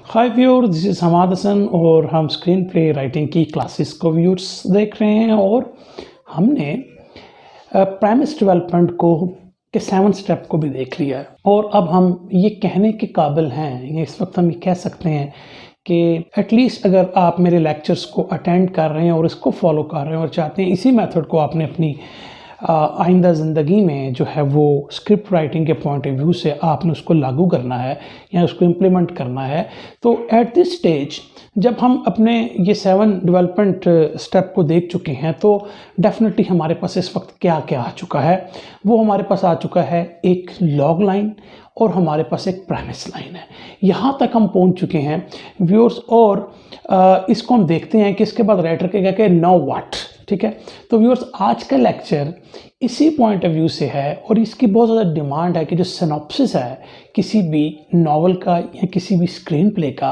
Hi viewers, this is Hamad Hasan और हम screenplay writing की क्लासेस को व्यूअर्स देख रहे हैं और हमने प्रेमिस डेवलपमेंट को के 7 स्टेप को भी देख लिया है और अब हम ये कहने के काबिल हैं, ये इस वक्त हम ये कह सकते हैं कि एटलीस्ट अगर आप मेरे लेक्चर्स को अटेंड कर रहे हैं और इसको फॉलो कर रहे हैं और चाहते हैं इसी मेथड को आपने अपनी आइंदा ज़िंदगी में जो है वो स्क्रिप्ट राइटिंग के पॉइंट ऑफ व्यू से आपने उसको लागू करना है या उसको इम्प्लीमेंट करना है, तो एट दिस स्टेज जब हम अपने ये 7 डेवलपमेंट स्टेप को देख चुके हैं तो डेफिनेटली हमारे पास इस वक्त क्या क्या आ चुका है। वो हमारे पास आ चुका है एक लॉग लाइन और हमारे पास एक प्रेमिस लाइन है। यहाँ तक हम पहुँच चुके हैं व्यूअर्स और इसको हम देखते हैं कि इसके बाद राइटर कहेगा कि नाउ व्हाट। ठीक है, तो व्यूअर्स आज का लेक्चर इसी पॉइंट ऑफ व्यू से है और इसकी बहुत ज़्यादा डिमांड है कि जो सिनॉप्सिस है किसी भी नावल का या किसी भी स्क्रीन प्ले का,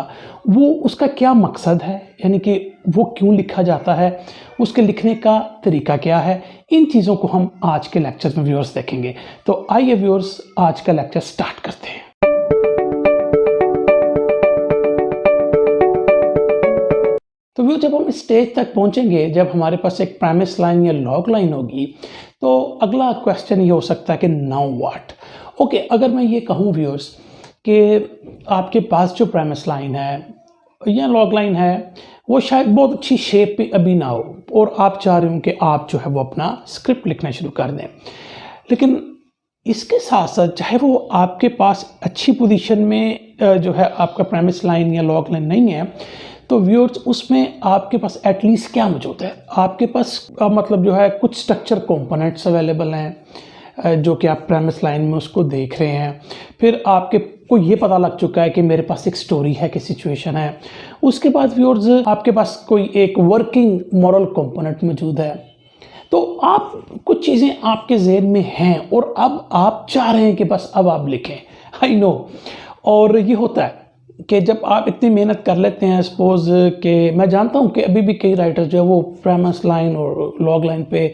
वो उसका क्या मकसद है, यानी कि वो क्यों लिखा जाता है, उसके लिखने का तरीका क्या है। इन चीज़ों को हम आज के लेक्चर में व्यूअर्स देखेंगे। तो आइए व्यूअर्स आज का लेक्चर स्टार्ट करते हैं। तो व्यू जब हम स्टेज तक पहुंचेंगे, जब हमारे पास एक प्रेमिस लाइन या लॉग लाइन होगी, तो अगला क्वेश्चन ये हो सकता है कि नाउ व्हाट। ओके, अगर मैं ये कहूँ व्यूअर्स कि आपके पास जो प्रेमिस लाइन है या लॉग लाइन है वो शायद बहुत अच्छी शेप पे अभी ना हो और आप चाह रहे हो कि आप जो है वो अपना स्क्रिप्ट लिखना शुरू कर दें, लेकिन इसके साथ साथ चाहे वो आपके पास अच्छी पोजीशन में जो है आपका प्रेमिस लाइन या लॉग लाइन नहीं है, तो व्यूअर्स उसमें आपके पास एटलीस्ट क्या मौजूद है, आपके पास मतलब जो है कुछ स्ट्रक्चर कंपोनेंट्स अवेलेबल हैं जो कि आप प्रेमिस लाइन में उसको देख रहे हैं। फिर आपके को ये पता लग चुका है कि मेरे पास एक स्टोरी है कि सिचुएशन है। उसके बाद व्यूअर्स आपके पास कोई एक वर्किंग मॉरल कंपोनेंट मौजूद है। तो आप कुछ चीज़ें आपके ज़हन में हैं और अब आप चाह रहे हैं कि बस अब आप लिखें। आई नो, और ये होता है कि जब आप इतनी मेहनत कर लेते हैं, सपोज़ कि मैं जानता हूँ कि अभी भी कई राइटर जो है वो प्रेमिस लाइन और लॉग लाइन पे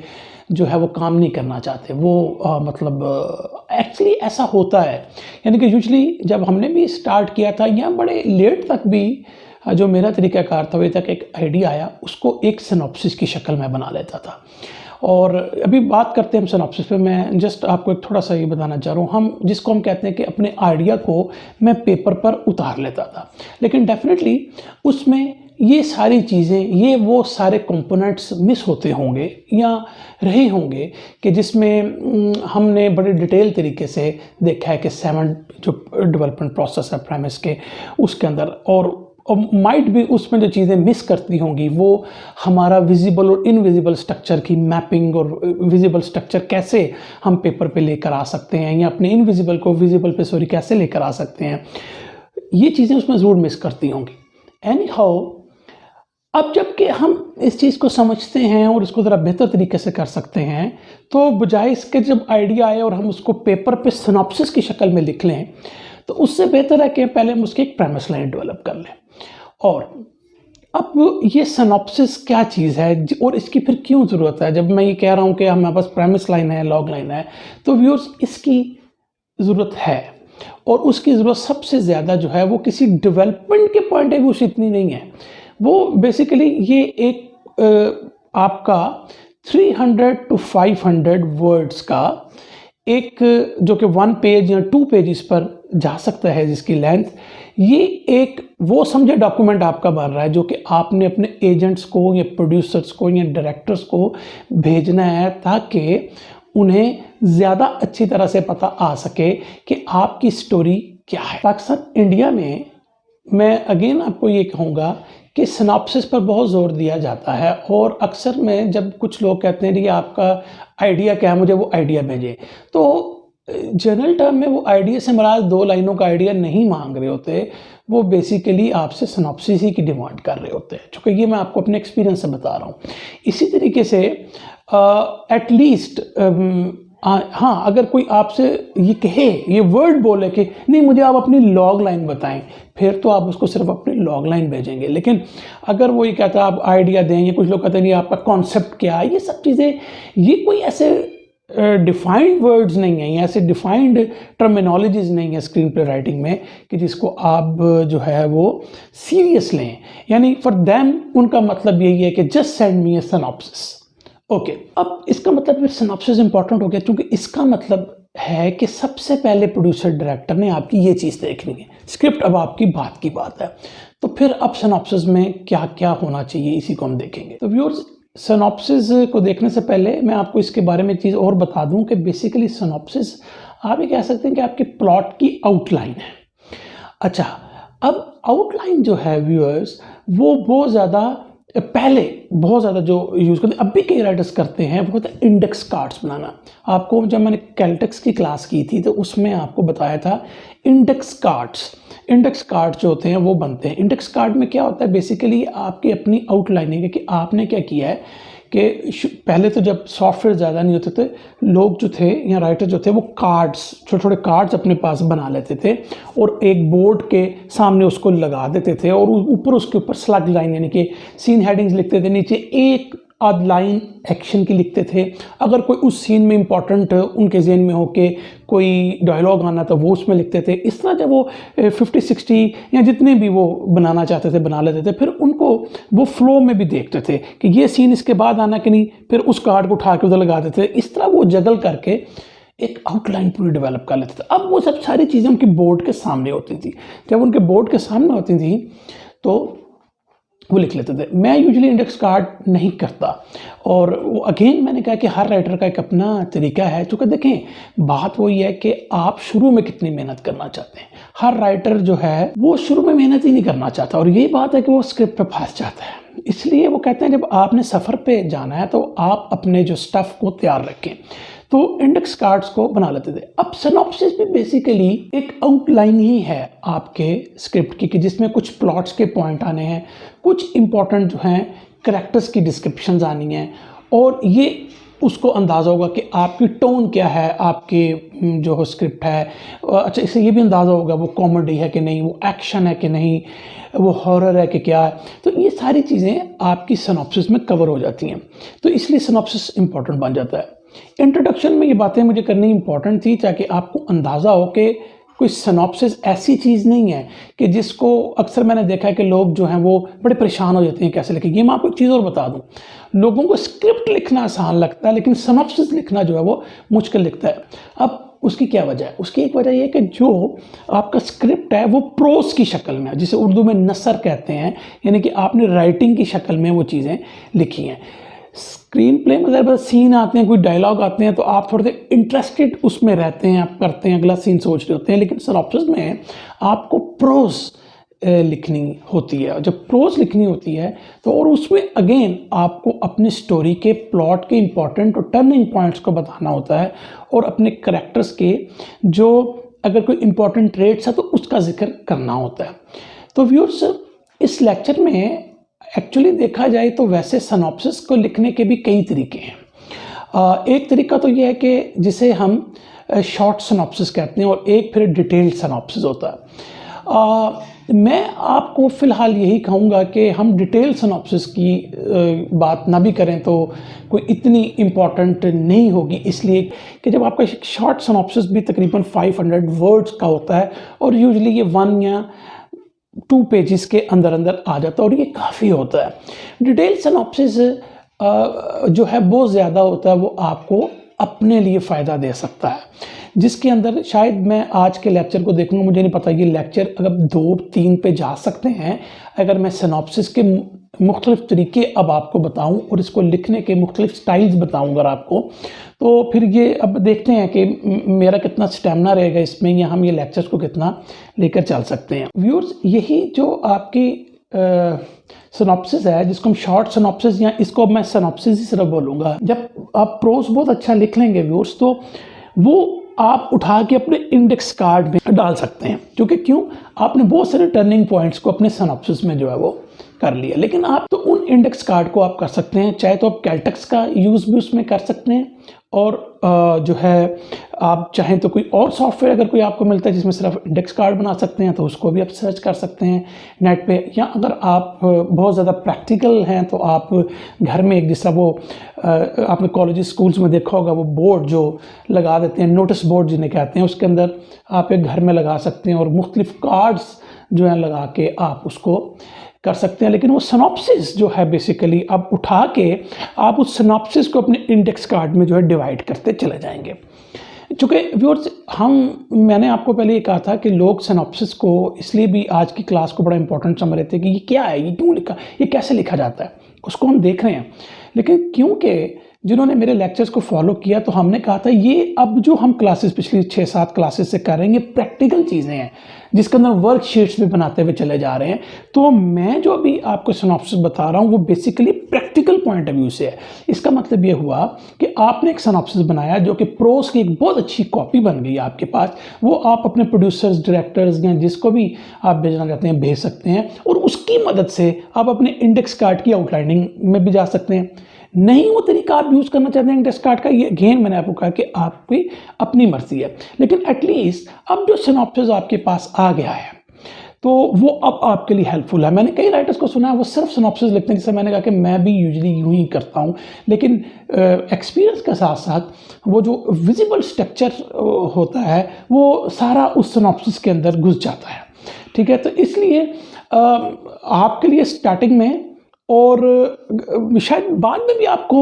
जो है वो काम नहीं करना चाहते। वो मतलब एक्चुअली ऐसा होता है, यानी कि यूजुअली जब हमने भी स्टार्ट किया था या बड़े लेट तक भी जो मेरा तरीक़ाकार था, वही तक एक आइडिया आया उसको एक सिनॉप्सिस की शक्ल में बना लेता था। और अभी बात करते हैं हम सिनॉप्सिस पे। मैं जस्ट आपको एक थोड़ा सा ये बताना चाह रहा हूँ, हम जिसको हम कहते हैं कि अपने आइडिया को मैं पेपर पर उतार लेता था, लेकिन डेफिनेटली उसमें ये सारी चीज़ें, ये वो सारे कंपोनेंट्स मिस होते होंगे या रहे होंगे कि जिसमें हमने बड़े डिटेल तरीके से देखा है कि 7 जो डेवलपमेंट प्रोसेस है प्रेमिस के उसके अंदर, और माइट भी उसमें जो चीज़ें मिस करती होंगी वो हमारा विजिबल और इनविजिबल स्ट्रक्चर की मैपिंग और विजिबल स्ट्रक्चर कैसे हम पेपर पे लेकर आ सकते हैं या अपने इनविजिबल को विजिबल पे कैसे लेकर आ सकते हैं, ये चीज़ें उसमें ज़रूर मिस करती होंगी। एनी हाउ, अब जबकि हम इस चीज़ को समझते हैं और इसको ज़रा बेहतर तरीके से कर सकते हैं, तो बजाय इसके जब आइडिया आए और हम उसको पेपर पे सिनॉप्सिस की शक्ल में लिख लें, तो उससे बेहतर है कि पहले हम उसकी एक प्रेमिस लाइन डेवलप कर लें। और अब ये सिनॉप्सिस क्या चीज़ है और इसकी फिर क्यों ज़रूरत है। जब मैं ये कह रहा हूँ कि हमारे पास प्रेमिस लाइन है, लॉग लाइन है, तो व्यूअर्स इसकी ज़रूरत है और उसकी ज़रूरत सबसे ज़्यादा जो है वो किसी डेवलपमेंट के पॉइंट ऑफ व्यू से इतनी नहीं है। वो बेसिकली ये एक आपका 300 to 500 वर्ड्स का एक जो कि 1 पेज या 2 पेजेस पर जा सकता है जिसकी लेंथ, ये एक वो समझे डॉक्यूमेंट आपका बन रहा है जो कि आपने अपने एजेंट्स को या प्रोड्यूसर्स को या डायरेक्टर्स को भेजना है ताकि उन्हें ज़्यादा अच्छी तरह से पता आ सके कि आपकी स्टोरी क्या है। पाकिस्तान इंडिया में मैं अगेन आपको ये कहूँगा कि सिनॉप्सिस पर बहुत ज़ोर दिया जाता है और अक्सर में जब कुछ लोग कहते हैं कि आपका आइडिया क्या है, मुझे वो आइडिया भेजें, तो जनरल टर्म में वो आइडिया से मुराद 2 लाइनों का आइडिया नहीं मांग रहे होते, वो बेसिकली आपसे सिनॉप्सिस ही की डिमांड कर रहे होते हैं, क्योंकि ये मैं आपको अपने एक्सपीरियंस से बता रहा हूँ। इसी तरीके से एटलीस्ट हाँ, अगर कोई आपसे ये कहे, ये वर्ड बोले कि नहीं मुझे आप अपनी लॉग लाइन बताएं, फिर तो आप उसको सिर्फ अपनी लॉग लाइन भेजेंगे। लेकिन अगर वो ये कहता है आप आइडिया दें, या कुछ लोग कहते हैं नहीं आपका कॉन्सेप्ट क्या है, ये सब चीज़ें, ये कोई ऐसे डिफाइंड वर्ड्स नहीं हैं या ऐसे डिफाइंड टर्मिनोलॉजीज नहीं है स्क्रीन प्ले राइटिंग में कि जिसको आप जो है वो सीरियस लें। यानी फॉर देम उनका मतलब यही है कि जस्ट सेंड मी ए सिनॉप्सिस। ओके, अब इसका मतलब फिर सिनॉप्सिस इंपॉर्टेंट हो गया, क्योंकि इसका मतलब है कि सबसे पहले प्रोड्यूसर डायरेक्टर ने आपकी ये चीज़ देखनी है। स्क्रिप्ट अब आपकी बात की बात है, तो फिर अब सिनॉप्सिस में क्या क्या होना चाहिए इसी को हम देखेंगे। तो व्यूअर्स, सिनॉप्सिस को देखने से पहले मैं आपको इसके बारे में चीज़ और बता दूं कि बेसिकली सिनॉप्सिस आप ये कह सकते हैं कि आपके प्लॉट की आउटलाइन है। अच्छा, अब आउटलाइन जो है व्यूअर्स वो बहुत ज़्यादा पहले बहुत ज़्यादा जो यूज़ करते हैं, अब भी कई राइटर्स करते हैं, वो होता है इंडेक्स कार्ड्स बनाना। आपको जब मैंने कैलटेक्स की क्लास की थी तो उसमें आपको बताया था इंडेक्स कार्ड्स जो होते हैं वो बनते हैं। इंडेक्स कार्ड में क्या होता है, बेसिकली आपकी अपनी आउटलाइनिंग है कि आपने क्या किया है कि पहले तो जब सॉफ्टवेयर ज़्यादा नहीं होते थे, लोग जो थे या राइटर जो थे वो कार्ड्स, छोटे छोटे कार्ड्स अपने पास बना लेते थे और एक बोर्ड के सामने उसको लगा देते थे और ऊपर उसके ऊपर स्लग लाइन यानी कि सीन हेडिंग्स लिखते थे, नीचे एक आध लाइन एक्शन की लिखते थे। अगर कोई उस सीन में इंपॉर्टेंट उनके ज़हन में हो कि कोई डायलॉग आना था वो उसमें लिखते थे। इस तरह जब वो 50-60 या जितने भी वो बनाना चाहते थे बना लेते थे, फिर उनको वो फ्लो में भी देखते थे कि ये सीन इसके बाद आना कि नहीं, फिर उस कार्ड को उठा के उधर लगा देते थे। इस तरह वो जगल करके एक आउटलाइन पूरी डेवलप कर लेते थे। अब वो सब सारी चीज़ें उनके बोर्ड के सामने होती थी। जब उनके बोर्ड के सामने होती थी तो वो लिख लेते थे। मैं यूजुअली इंडेक्स कार्ड नहीं करता, और वो अगेन मैंने कहा कि हर राइटर का एक अपना तरीका है। क्योंकि देखें, बात वही है कि आप शुरू में कितनी मेहनत करना चाहते हैं। हर राइटर जो है वो शुरू में मेहनत ही नहीं करना चाहता, और यही बात है कि वो स्क्रिप्ट पे फंस जाता है। इसलिए वो कहते हैं जब आपने सफ़र पे जाना है तो आप अपने जो स्टफ़ को तैयार रखें। तो इंडेक्स कार्ड्स को बना लेते थे। अब सिनॉप्सिस भी बेसिकली एक आउटलाइन ही है आपके स्क्रिप्ट की, कि जिसमें कुछ प्लॉट्स के पॉइंट आने हैं, कुछ इंपॉर्टेंट जो हैं कैरेक्टर्स की डिस्क्रिप्शंस आनी हैं, और ये उसको अंदाज़ा होगा कि आपकी टोन क्या है, आपके जो हो स्क्रिप्ट है। अच्छा, इससे ये भी अंदाज़ा होगा वो कॉमेडी है कि नहीं, वो एक्शन है कि नहीं, वो हॉरर है कि क्या है। तो ये सारी चीज़ें आपकी सिनॉप्सिस में कवर हो जाती हैं, तो इसलिए सिनॉप्सिस इंपॉर्टेंट बन जाता है। इंट्रोडक्शन में ये बातें मुझे करनी इंपॉर्टेंट थी ताकि आपको अंदाज़ा हो कि कोई सिनॉप्सिस ऐसी चीज़ नहीं है कि जिसको अक्सर मैंने देखा है कि लोग जो हैं वो बड़े परेशान हो जाते हैं कैसे लिखें। ये मैं आपको एक चीज़ और बता दूं, लोगों को स्क्रिप्ट लिखना आसान लगता है लेकिन सिनॉप्सिस लिखना जो है वो मुश्किल लिखता है। अब उसकी क्या वजह है? उसकी एक वजह ये है कि जो आपका स्क्रिप्ट है वो प्रोस की शक्ल में है, जिसे उर्दू में नसर कहते हैं, यानी कि आपने राइटिंग की शक्ल में वो चीज़ें लिखी हैं। स्क्रीन प्ले में अगर सीन आते हैं, कोई डायलॉग आते हैं, तो आप थोड़े से इंटरेस्टेड उसमें रहते हैं, आप करते हैं, अगला सीन सोच रहे होते हैं। लेकिन सिनॉप्सिस में आपको प्रोज लिखनी होती है। जब प्रोज लिखनी होती है तो और उसमें अगेन आपको अपनी स्टोरी के प्लॉट के इंपॉर्टेंट और टर्निंग पॉइंट्स को बताना होता है, और अपने करैक्टर्स के जो अगर कोई इंपॉर्टेंट ट्रेट्स है तो उसका जिक्र करना होता है। तो व्यूअर्स, इस लेक्चर में एक्चुअली देखा जाए तो वैसे सिनॉप्सिस को लिखने के भी कई तरीके हैं। एक तरीका तो ये है कि जिसे हम शॉर्ट सिनॉप्सिस कहते हैं, और एक फिर डिटेल्ड सिनॉप्सिस होता है। मैं आपको फ़िलहाल यही कहूँगा कि हम डिटेल सिनॉप्सिस की बात ना भी करें तो कोई इतनी इम्पॉर्टेंट नहीं होगी, इसलिए कि जब आपका शॉर्ट सिनॉप्सिस भी तकरीबन 500 वर्ड्स का होता है, और यूजुअली ये 1 या 2 पेजेस के अंदर अंदर आ जाता है, और ये काफ़ी होता है। डिटेल सिनॉप्सिस जो है बहुत ज़्यादा होता है, वो आपको अपने लिए फ़ायदा दे सकता है, जिसके अंदर शायद मैं आज के लेक्चर को देखूंगा, मुझे नहीं पता ये लेक्चर अगर 2-3 पे जा सकते हैं अगर मैं सिनॉप्सिस के मुख्तलिफ तरीके अब आपको बताऊं और इसको लिखने के मुख्तलिफ स्टाइल्स बताऊं अगर आपको, तो फिर ये अब देखते हैं कि मेरा कितना स्टेमिना रहेगा इसमें, या हम ये लेक्चर्स को कितना लेकर चल सकते हैं। व्यूअर्स, यही जो आपकी सिनॉप्सिस है, जिसको हम शॉर्ट सिनॉप्सिस, या इसको मैं सिनॉप्सिस ही सिर्फ बोलूँगा। जब आप प्रोज बहुत अच्छा लिख लेंगे व्यूअर्स, तो वो आप उठा के अपने इंडेक्स कार्ड में डाल सकते हैं, क्योंकि क्यों, आपने बहुत सारे टर्निंग पॉइंट्स को अपने सिनॉप्सिस में जो है वो कर लिया। लेकिन आप तो उन इंडेक्स कार्ड को आप कर सकते हैं, चाहे तो आप कैलटेक्स का यूज़ भी उसमें कर सकते हैं, और जो है आप चाहें तो कोई और सॉफ्टवेयर अगर कोई आपको मिलता है जिसमें सिर्फ इंडेक्स कार्ड बना सकते हैं तो उसको भी आप सर्च कर सकते हैं नेट पे। या अगर आप बहुत ज़्यादा प्रैक्टिकल हैं तो आप घर में एक जिस तरह वो आपने कॉलेज स्कूल्स में देखा होगा वो बोर्ड जो लगा देते हैं, नोटिस बोर्ड जिन्हें कहते हैं, उसके अंदर आप एक घर में लगा सकते हैं और मुख्तलिफ कार्ड्स जो है लगा के आप उसको कर सकते हैं। लेकिन वो सिनॉप्सिस जो है बेसिकली आप उठा के आप उस सिनॉप्सिस को अपने इंडेक्स कार्ड में जो है डिवाइड करते चले जाएंगे। चूँकि व्यूअर्स मैंने आपको पहले ये कहा था कि लोग सिनॉप्सिस को इसलिए भी आज की क्लास को बड़ा इंपॉर्टेंट समझ रहे थे कि ये क्या है, ये क्यों लिखा, ये कैसे लिखा जाता है, उसको हम देख रहे हैं। लेकिन क्योंकि जिन्होंने मेरे लेक्चर्स को फॉलो किया तो हमने कहा था ये अब जो हम क्लासेस पिछली 6-7 क्लासेस से कर रहे हैं ये प्रैक्टिकल चीज़ें हैं जिसके अंदर वर्कशीट्स भी बनाते हुए चले जा रहे हैं। तो मैं जो अभी आपको सिनॉप्सिस बता रहा हूँ वो basically practical point of view से है। इसका मतलब ये हुआ कि आपने एक सिनॉप्सिस बनाया जो कि प्रोस की एक बहुत अच्छी कॉपी बन गई आपके पास, वो आप अपने प्रोड्यूसर्स, डायरेक्टर्स या जिसको भी आप भेजना चाहते हैं भेज सकते हैं और उसकी मदद से आप अपने इंडेक्स कार्ड की आउटलाइनिंग में भी जा सकते हैं। नहीं वो तरीका आप यूज़ करना चाहते हैं इंडेक्स कार्ड का, ये अगेन मैंने आपको कहा कि आपकी अपनी मर्जी है। लेकिन एटलीस्ट अब जो सिनॉप्सिस आपके पास आ गया है तो वो अब आपके लिए हेल्पफुल है। मैंने कई राइटर्स को सुना है वो सिर्फ सिनॉप्सिस लिखते हैं, जिससे मैंने कहा कि मैं भी यूजुअली यूँ ही करता हूँ। लेकिन एक्सपीरियंस के साथ साथ वो जो विजिबल स्ट्रक्चर होता है वो सारा उस सिनॉप्सिस के अंदर घुस जाता है। ठीक है, तो इसलिए आपके लिए स्टार्टिंग में और शायद बाद में भी आपको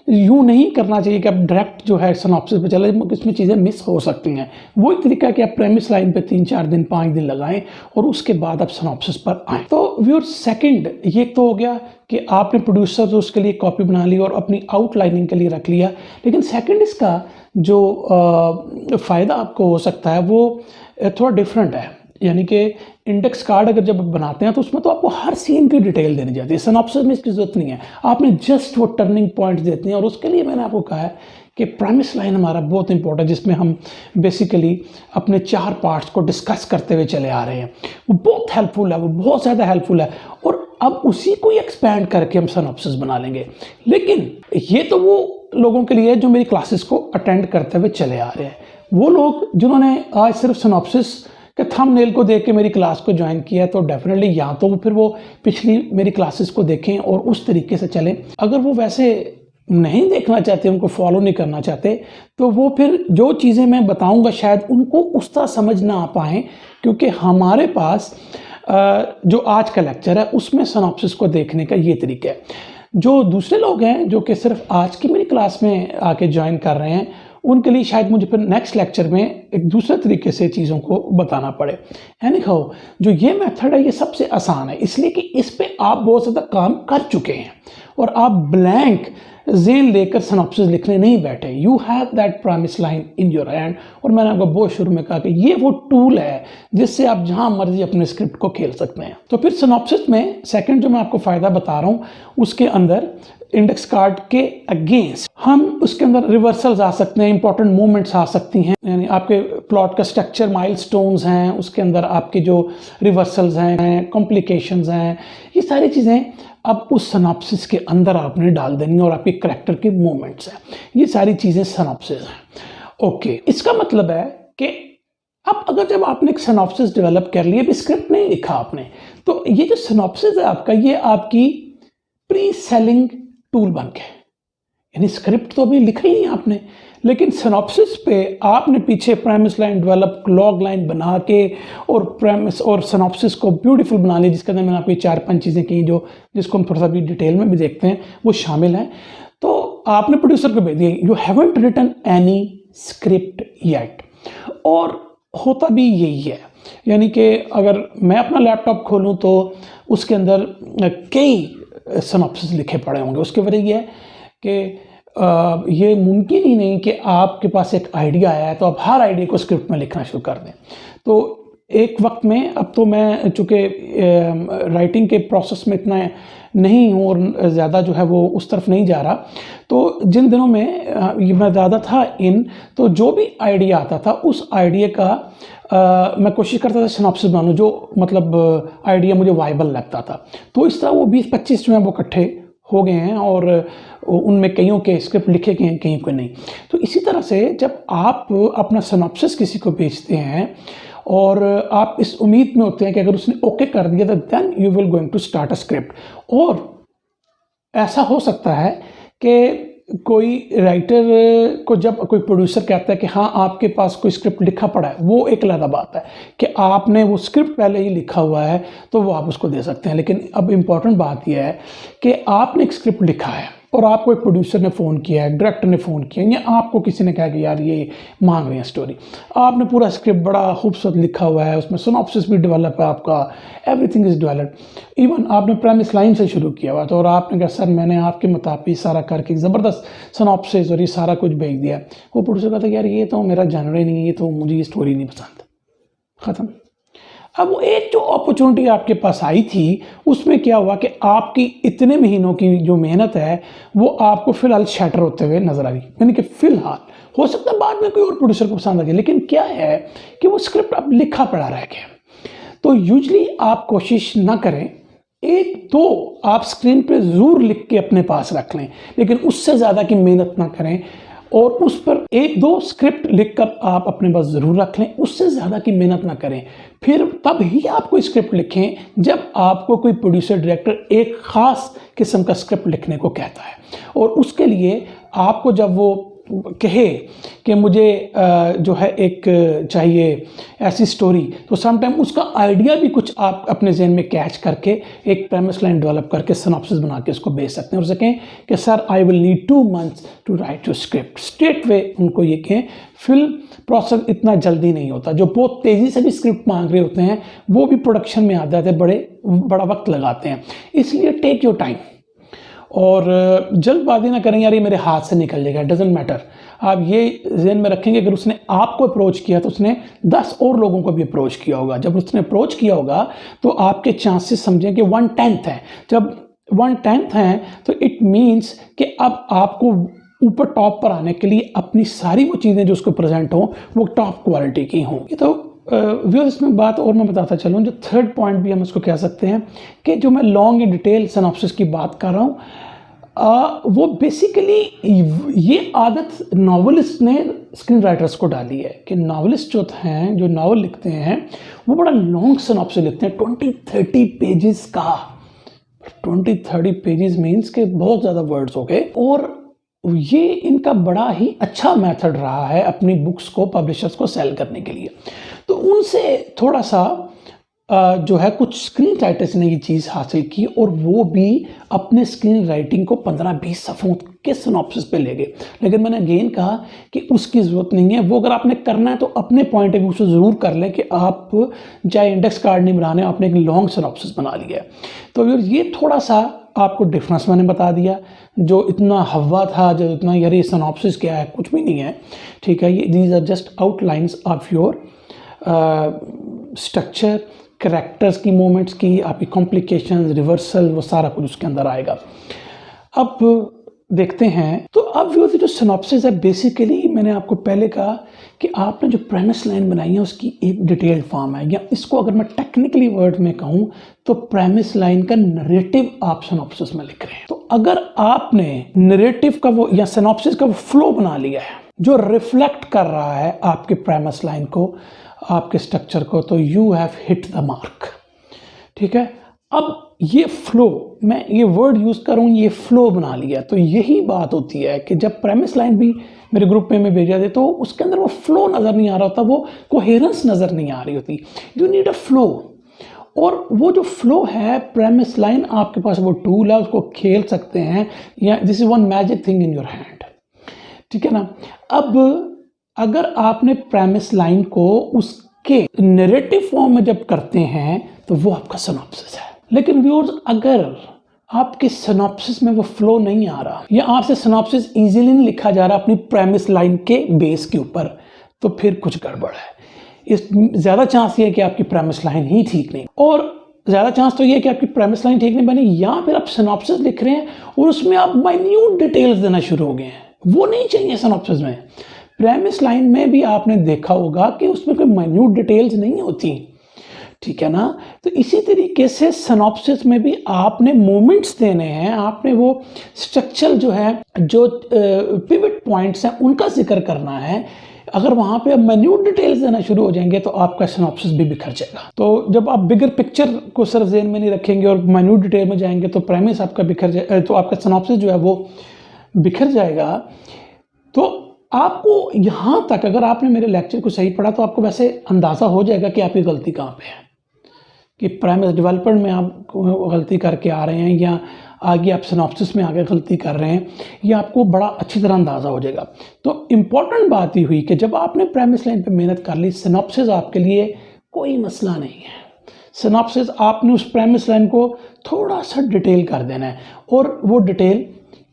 यूँ नहीं करना चाहिए कि आप डायरेक्ट जो है सिनॉप्सिस पे चले, इसमें चीज़ें मिस हो सकती हैं। वही तरीका है कि आप प्रेमिस लाइन पे 3-4 दिन 5 दिन लगाएं और उसके बाद आप सिनॉप्सिस पर आएँ। तो व्यूअर सेकंड ये तो हो गया कि आपने प्रोड्यूसर तो उसके लिए कॉपी बना ली और अपनी आउटलाइनिंग के लिए रख लिया। लेकिन सेकंड इसका जो फ़ायदा आपको हो सकता है वो थोड़ा डिफरेंट है। यानी कि इंडेक्स कार्ड अगर जब बनाते हैं तो उसमें तो आपको हर सीन की डिटेल देनी जाती है। सिनॉप्सिस में इसकी ज़रूरत नहीं है, आपने जस्ट वो टर्निंग पॉइंट्स देते हैं। और उसके लिए मैंने आपको कहा है कि प्रेमिस लाइन हमारा बहुत इंपॉर्टेंट है जिसमें हम बेसिकली अपने 4 पार्ट्स को डिस्कस करते हुए चले आ रहे हैं। वो बहुत हेल्पफुल है, वो बहुत ज़्यादा हेल्पफुल है। और अब उसी को एक्सपैंड करके हम सिनॉप्सिस बना लेंगे। लेकिन ये तो वो लोगों के लिए जो मेरी क्लासेस को अटेंड करते हुए चले आ रहे हैं। वो लोग जिन्होंने आज सिर्फ सिनॉप्सिस कि थंबनेल को देख के मेरी क्लास को ज्वाइन किया है तो डेफिनेटली या तो फिर वो पिछली मेरी क्लासेस को देखें और उस तरीके से चलें। अगर वो वैसे नहीं देखना चाहते, उनको फॉलो नहीं करना चाहते, तो वो फिर जो चीज़ें मैं बताऊंगा शायद उनको उस तरह समझ ना आ पाएँ, क्योंकि हमारे पास जो आज का लेक्चर है उसमें सिनॉप्सिस को देखने का ये तरीका है। जो दूसरे लोग हैं जो कि सिर्फ आज की मेरी क्लास में आके ज्वाइन कर रहे हैं उनके लिए शायद मुझे फिर नेक्स्ट लेक्चर में एक दूसरे तरीके से चीज़ों को बताना पड़े। यानी कहो जो ये मेथड है ये सबसे आसान है, इसलिए कि इस पे आप बहुत ज़्यादा काम कर चुके हैं और आप ब्लैंक जेन लेकर सिनॉप्सिस लिखने नहीं बैठे। You have that premise line in your hand. और मैंने आपको बहुत शुरू में कहा कि ये वो टूल है जिससे आप जहां मर्जी अपने स्क्रिप्ट को खेल सकते हैं। तो फिर सिनॉप्सिस में सेकंड जो मैं आपको फ़ायदा बता रहा हूँ उसके अंदर इंडेक्स कार्ड के अगेंस्ट हम उसके अंदर रिवर्सल्स आ सकते हैं, इंपॉर्टेंट मूवमेंट्स आ सकती हैं। यानी आपके प्लॉट का स्ट्रक्चर माइलस्टोन्स हैं, उसके अंदर आपके जो रिवर्सल्स हैं, कॉम्प्लिकेशंस हैं, ये सारी चीज़ें अब उस सिनॉप्सिस के अंदर आपने डाल देनी और आपके करैक्टर के मूवमेंट्स हैं, ये सारी चीज़ें सिनॉप्सिस हैं। ओके, इसका मतलब है कि अब अगर जब आपने एक सिनॉप्सिस डेवलप कर लिया, स्क्रिप्ट नहीं लिखा आपने, तो ये जो सिनॉप्सिस है आपका, ये आपकी प्री सेलिंग टूल बन गए। यानी स्क्रिप्ट तो अभी लिखा ही नहीं आपने, लेकिन सिनॉप्सिस पे आपने पीछे premise line develop, log line बना के और प्रेमिस और सिनॉप्सिस को ब्यूटीफुल बना लिया, जिसके अंदर मैंने आपको 4-5 चीज़ें की जो जिसको हम थोड़ा सा भी डिटेल में भी देखते हैं वो शामिल हैं। तो आपने प्रोड्यूसर को भेज दिया, you haven't written any script yet. और होता भी यही है, यानी कि अगर मैं अपना लैपटॉप खोलूँ तो उसके अंदर कई सिनॉप्सिस लिखे पड़े होंगे। उसकी वजह यह है कि ये मुमकिन ही नहीं कि आपके पास एक आइडिया आया है तो आप हर आइडिया को स्क्रिप्ट में लिखना शुरू कर दें। तो एक वक्त में, अब तो मैं चूँकि राइटिंग के प्रोसेस में इतना नहीं हूँ और ज़्यादा जो है वो उस तरफ नहीं जा रहा, तो जिन दिनों में मैं ज़्यादा था तो जो भी आइडिया आता था उस आइडिया का मैं कोशिश करता था सिनॉप्सिस बनाऊं, जो मतलब आइडिया मुझे वायबल लगता था। तो इस तरह वो 20-25 जो है वो इकट्ठे हो गए हैं और उनमें कईयों के स्क्रिप्ट लिखे गए हैं, कईयों के नहीं। तो इसी तरह से जब आप अपना सिनॉप्सिस किसी को भेजते हैं और आप इस उम्मीद में होते हैं कि अगर उसने ओके कर दिया तो then you will going to start a script. और ऐसा हो सकता है कि कोई राइटर को जब कोई प्रोड्यूसर कहता है कि हाँ आपके पास कोई स्क्रिप्ट लिखा पड़ा है, वो एक अलग बात है कि आपने वो स्क्रिप्ट पहले ही लिखा हुआ है तो वो आप उसको दे सकते हैं। लेकिन अब इम्पॉर्टेंट बात यह है कि आपने एक स्क्रिप्ट लिखा है और आपको एक प्रोड्यूसर ने फ़ोन किया है, डायरेक्टर ने फ़ोन किया है, या आपको किसी ने कहा कि यार ये मांग रहे हैं स्टोरी, आपने पूरा स्क्रिप्ट बड़ा खूबसूरत लिखा हुआ है, उसमें सिनॉप्सिस भी डेवलप है आपका, एवरीथिंग इज़ डेवलप्ड, इवन आपने प्रेमिस लाइन से शुरू किया हुआ, तो और आपने कहा सर मैंने आपके मुताबिक सारा करके ज़बरदस्त सिनॉप्सिस और ये सारा कुछ भेज दिया। वो प्रोड्यूसर कहता है यार ये तो मेरा जानवर ही नहीं है, ये तो मुझे ये स्टोरी नहीं पसंद, ख़त्म। अब वो एक जो अपॉर्चुनिटी आपके पास आई थी उसमें क्या हुआ कि आपकी इतने महीनों की जो मेहनत है वो आपको फिलहाल शैटर होते हुए नजर आ गई। यानी कि फिलहाल हो सकता है बाद में कोई और प्रोड्यूसर को पसंद आ जाए, लेकिन क्या है कि वो स्क्रिप्ट अब लिखा पड़ा रह गया। तो यूजली आप कोशिश ना करें, एक दो आप स्क्रीन पे ज़रूर लिख के अपने पास रख लें, लेकिन उससे ज़्यादा की मेहनत ना करें और उस पर एक दो स्क्रिप्ट लिखकर आप अपने पास ज़रूर रख लें, उससे ज़्यादा की मेहनत ना करें। फिर तब ही आप कोई स्क्रिप्ट लिखें जब आपको कोई प्रोड्यूसर डायरेक्टर एक ख़ास किस्म का स्क्रिप्ट लिखने को कहता है, और उसके लिए आपको जब वो कहे कि मुझे जो है एक चाहिए ऐसी स्टोरी, तो समटाइम उसका आइडिया भी कुछ आप अपने जहन में कैच करके एक प्रेमिस लाइन डेवलप करके सिनॉप्सिस बना के उसको भेज सकते हैं और सकें कि sir I will need 2 months to write your script. Straight way उनको ये कहें। फिल्म प्रोसेस इतना जल्दी नहीं होता, जो बहुत तेज़ी से भी स्क्रिप्ट मांग रहे होते हैं वो भी प्रोडक्शन में आ जाते हैं, बड़ा वक्त लगाते हैं। इसलिए टेक योर टाइम और जल्दबाजी ना करें यार ये मेरे हाथ से निकल जाएगा, डजेंट मैटर। आप ये ज़हन में रखेंगे अगर उसने आपको अप्रोच किया तो उसने 10 और लोगों को भी अप्रोच किया होगा। जब उसने अप्रोच किया होगा तो आपके चांसेस समझें कि 1/10 हैं। जब 1/10 हैं तो इट मीन्स कि अब आपको ऊपर टॉप पर आने के लिए अपनी सारी वो चीज़ें जो उसको प्रेजेंट हों वो टॉप क्वालिटी की हों। तो व्यूअर्स में बात और मैं बताता चलूँ, जो थर्ड पॉइंट भी हम उसको कह सकते हैं कि जो मैं लॉन्ग एंड डिटेल सिनॉप्सिस की बात कर रहा हूँ वो बेसिकली ये आदत नॉवलिस्ट ने स्क्रीन राइटर्स को डाली है कि नॉवलिस्ट जो हैं, जो नावल लिखते हैं वो बड़ा लॉन्ग सिनॉप्सिस लिखते हैं 20-30 पेजेस का। 20-30 पेजेस मीन्स के बहुत ज़्यादा वर्ड्स हो गए, और ये इनका बड़ा ही अच्छा मेथड रहा है अपनी बुक्स को पब्लिशर्स को सेल करने के लिए। तो उनसे थोड़ा सा जो है कुछ स्क्रीन राइटर्स ने ये चीज़ हासिल की और वो भी अपने स्क्रीन राइटिंग को 15-20 सफ़ों के सिनॉप्सिस पे ले गए। लेकिन मैंने अगेन कहा कि उसकी ज़रूरत नहीं है। वो अगर आपने करना है तो अपने पॉइंट ऑफ व्यू से ज़रूर कर लें कि आप चाहे इंडेक्स कार्ड नहीं बनाने, आपने एक लॉन्ग सिनॉप्सिस बना लिया है। तो ये थोड़ा सा आपको डिफरेंस मैंने बता दिया। जो इतना हवा था, जो इतना यार ये सिनॉप्सिस क्या है, कुछ भी नहीं है, ठीक है। ये these are just outlines of your structure, characters की मोमेंट्स की, आपकी कॉम्प्लिकेशंस, रिवर्सल, वो सारा कुछ उसके अंदर आएगा। अब देखते हैं, तो अब जो सिनॉप्सिस है बेसिकली मैंने आपको पहले कहा कि आपने जो प्रेमिस लाइन बनाई है उसकी एक डिटेल्ड फॉर्म है, या इसको अगर मैं टेक्निकली वर्ड में कहूँ तो प्रेमिस लाइन का नरेटिव आप सिनॉप्सिस में लिख रहे हैं। तो अगर आपने नरेटिव का वो या सिनॉप्सिस का वो फ्लो बना लिया है जो रिफ्लेक्ट कर रहा है आपके प्रेमिस लाइन को, आपके स्ट्रक्चर को, तो you have hit the mark, ठीक है। अब ये फ्लो, मैं ये वर्ड यूज़ करूँ, ये फ्लो बना लिया, तो यही बात होती है कि जब प्रेमिस लाइन भी मेरे ग्रुप में मैं भेजा दे तो उसके अंदर वो फ्लो नज़र नहीं आ रहा होता, वो कोहेरेंस नज़र नहीं आ रही होती। यू नीड अ फ्लो, और वो जो फ्लो है प्रेमिस लाइन, आपके पास वो टूल है, उसको खेल सकते हैं, या this is one magic thing in your hand, ठीक है ना। अब अगर आपने प्रेमिस लाइन को उसके नैरेटिव फॉर्म में जब करते हैं तो वो आपका सिनॉप्सिस है। लेकिन व्यूअर्स अगर आपके सिनॉप्सिस में वो फ्लो नहीं आ रहा, या आपसे सिनॉप्सिस इजीली नहीं लिखा जा रहा अपनी प्रेमिस लाइन के बेस के ऊपर, तो फिर कुछ गड़बड़ है। इस ज़्यादा चांस ये है कि आपकी प्रेमिस लाइन ही ठीक नहीं, और ज़्यादा चांस तो ये है कि आपकी प्रेमिस लाइन ठीक नहीं बनी, या फिर आप सिनॉप्सिस लिख रहे हैं और उसमें आप माइन्यूट डिटेल्स देना शुरू हो गए हैं। वो नहीं चाहिए सिनॉप्सिस में। प्रेमिस लाइन में भी आपने देखा होगा कि उसमें कोई माइन्यूट डिटेल्स नहीं होती, ठीक है ना। तो इसी तरीके से सिनॉप्सिस में भी आपने मोमेंट्स देने हैं, आपने वो स्ट्रक्चर जो है, जो पिवट पॉइंट्स हैं उनका जिक्र करना है। अगर वहाँ पे आप माइन्यूट डिटेल्स देना शुरू हो जाएंगे तो आपका सिनॉप्सिस भी बिखर जाएगा। तो जब आप बिगर पिक्चर को सिर्फ ज़हन में नहीं रखेंगे और माइन्यूट डिटेल में जाएंगे तो प्रेमिस आपका बिखर जाए, तो आपका सिनॉप्सिस जो है वो बिखर जाएगा। तो आपको यहाँ तक अगर आपने मेरे लेक्चर को सही पढ़ा तो आपको वैसे अंदाज़ा हो जाएगा कि आपकी गलती कहाँ पे है, कि प्रेमिस डेवलपमेंट में आप गलती करके आ रहे हैं या आगे आप सिनॉप्सिस में आगे गलती कर रहे हैं, ये आपको बड़ा अच्छी तरह अंदाज़ा हो जाएगा। तो इम्पॉर्टेंट बात ये हुई कि जब आपने प्रेमिस लाइन पे मेहनत कर ली, सिनॉप्सिस आपके लिए कोई मसला नहीं है। सिनॉप्सिस आपने उस प्रेमिस लाइन को थोड़ा सा डिटेल कर देना है, और वो डिटेल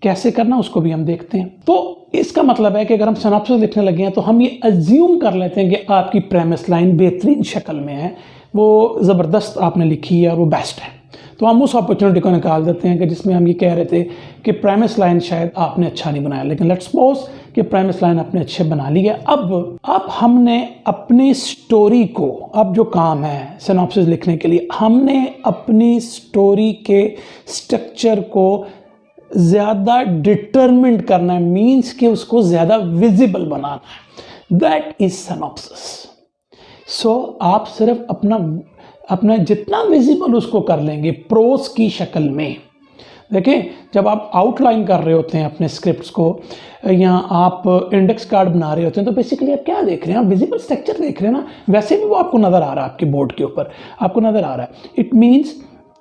कैसे करना उसको भी हम देखते हैं। तो इसका मतलब है कि अगर हम सिनॉप्सिस लिखने लगे हैं तो हम ये अज्यूम कर लेते हैं कि आपकी प्रेमिस लाइन बेहतरीन शक्ल में है, वो ज़बरदस्त आपने लिखी है और वो बेस्ट है। तो हम उस अपॉर्चुनिटी को निकाल देते हैं कि जिसमें हम ये कह रहे थे कि प्रेमिस लाइन शायद आपने अच्छा नहीं बनाया, लेकिन लेट्स सपोज कि प्रेमिस लाइन आपने अच्छे बना ली है। अब हमने अपनी स्टोरी को, अब जो काम है सिनॉप्सिस लिखने के लिए, हमने अपनी स्टोरी के स्ट्रक्चर को ज़्यादा डिटरमिनेट करना है, मीन्स कि उसको ज़्यादा विजिबल बनाना है। That is synopsis. सो आप सिर्फ अपना जितना विजिबल उसको कर लेंगे प्रोस की शक्ल में। देखें, जब आप आउटलाइन कर रहे होते हैं अपने स्क्रिप्ट्स को या आप इंडेक्स कार्ड बना रहे होते हैं, तो बेसिकली आप क्या देख रहे हैं, आप विजिबल स्ट्रक्चर देख रहे हैं ना। वैसे भी वो आपको नज़र आ रहा है, आपके बोर्ड के ऊपर आपको नज़र आ रहा है। इट मीन्स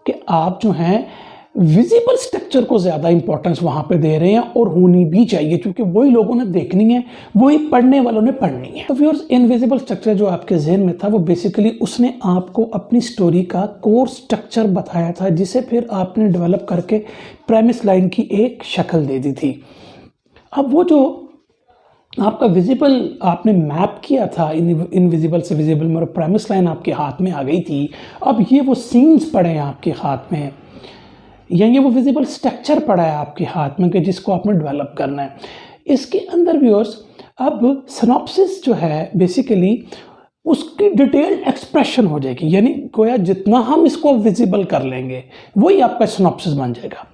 कि आप जो हैं विजिबल स्ट्रक्चर को ज़्यादा इंपॉर्टेंस वहाँ पे दे रहे हैं, और होनी भी चाहिए, क्योंकि वही लोगों ने देखनी है, वही पढ़ने वालों ने पढ़नी है। तो व्यूअर्स, इनविजिबल स्ट्रक्चर जो आपके जहन में था वो बेसिकली उसने आपको अपनी स्टोरी का कोर स्ट्रक्चर बताया था, जिसे फिर आपने डेवलप करके प्रेमिस लाइन की एक शक्ल दे दी थी। अब वो जो आपका विजिबल आपने मैप किया था इनविजिबल से विजिबल में, और प्रेमिस लाइन आपके हाथ में आ गई थी, अब ये वो सीन्स पड़े हैं आपके हाथ में, या ये वो विजिबल स्ट्रक्चर पड़ा है आपके हाथ में कि जिसको आपने डेवलप करना है। इसके अंदर व्यूअर्स, अब सिनॉप्सिस जो है बेसिकली उसकी डिटेल्ड एक्सप्रेशन हो जाएगी, यानी गोया जितना हम इसको विजिबल कर लेंगे वही आपका सिनॉप्सिस बन जाएगा।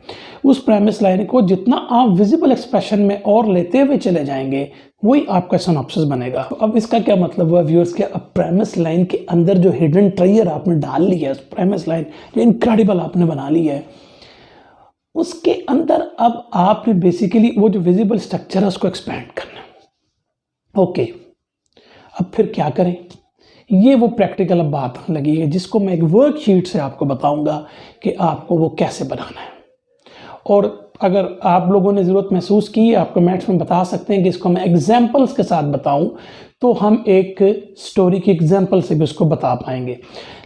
उस प्रेमिस लाइन को जितना आप विजिबल एक्सप्रेशन में और लेते हुए चले जाएंगे वही आपका सिनॉप्सिस बनेगा। तो अब इसका क्या मतलब हुआ व्यूअर्स, के अब प्रेमिस लाइन के अंदर जो हिडन ट्रेजर आपने डाल ली है, उस प्रेमिस लाइन जो इनक्रेडिबल आपने बना ली है, उसके अंदर अब आपने बेसिकली वो जो विजिबल स्ट्रक्चर है उसको एक्सपेंड करना। ओके, अब फिर क्या करें, ये वो प्रैक्टिकल अब बात लगी है जिसको मैं एक वर्कशीट से आपको बताऊंगा कि आपको वो कैसे बनाना है। और अगर आप लोगों ने ज़रूरत महसूस की है, आप कमेंट्स में बता सकते हैं कि इसको मैं एग्जाम्पल्स के साथ बताऊं, तो हम एक स्टोरी की एग्जाम्पल से भी उसको बता पाएंगे।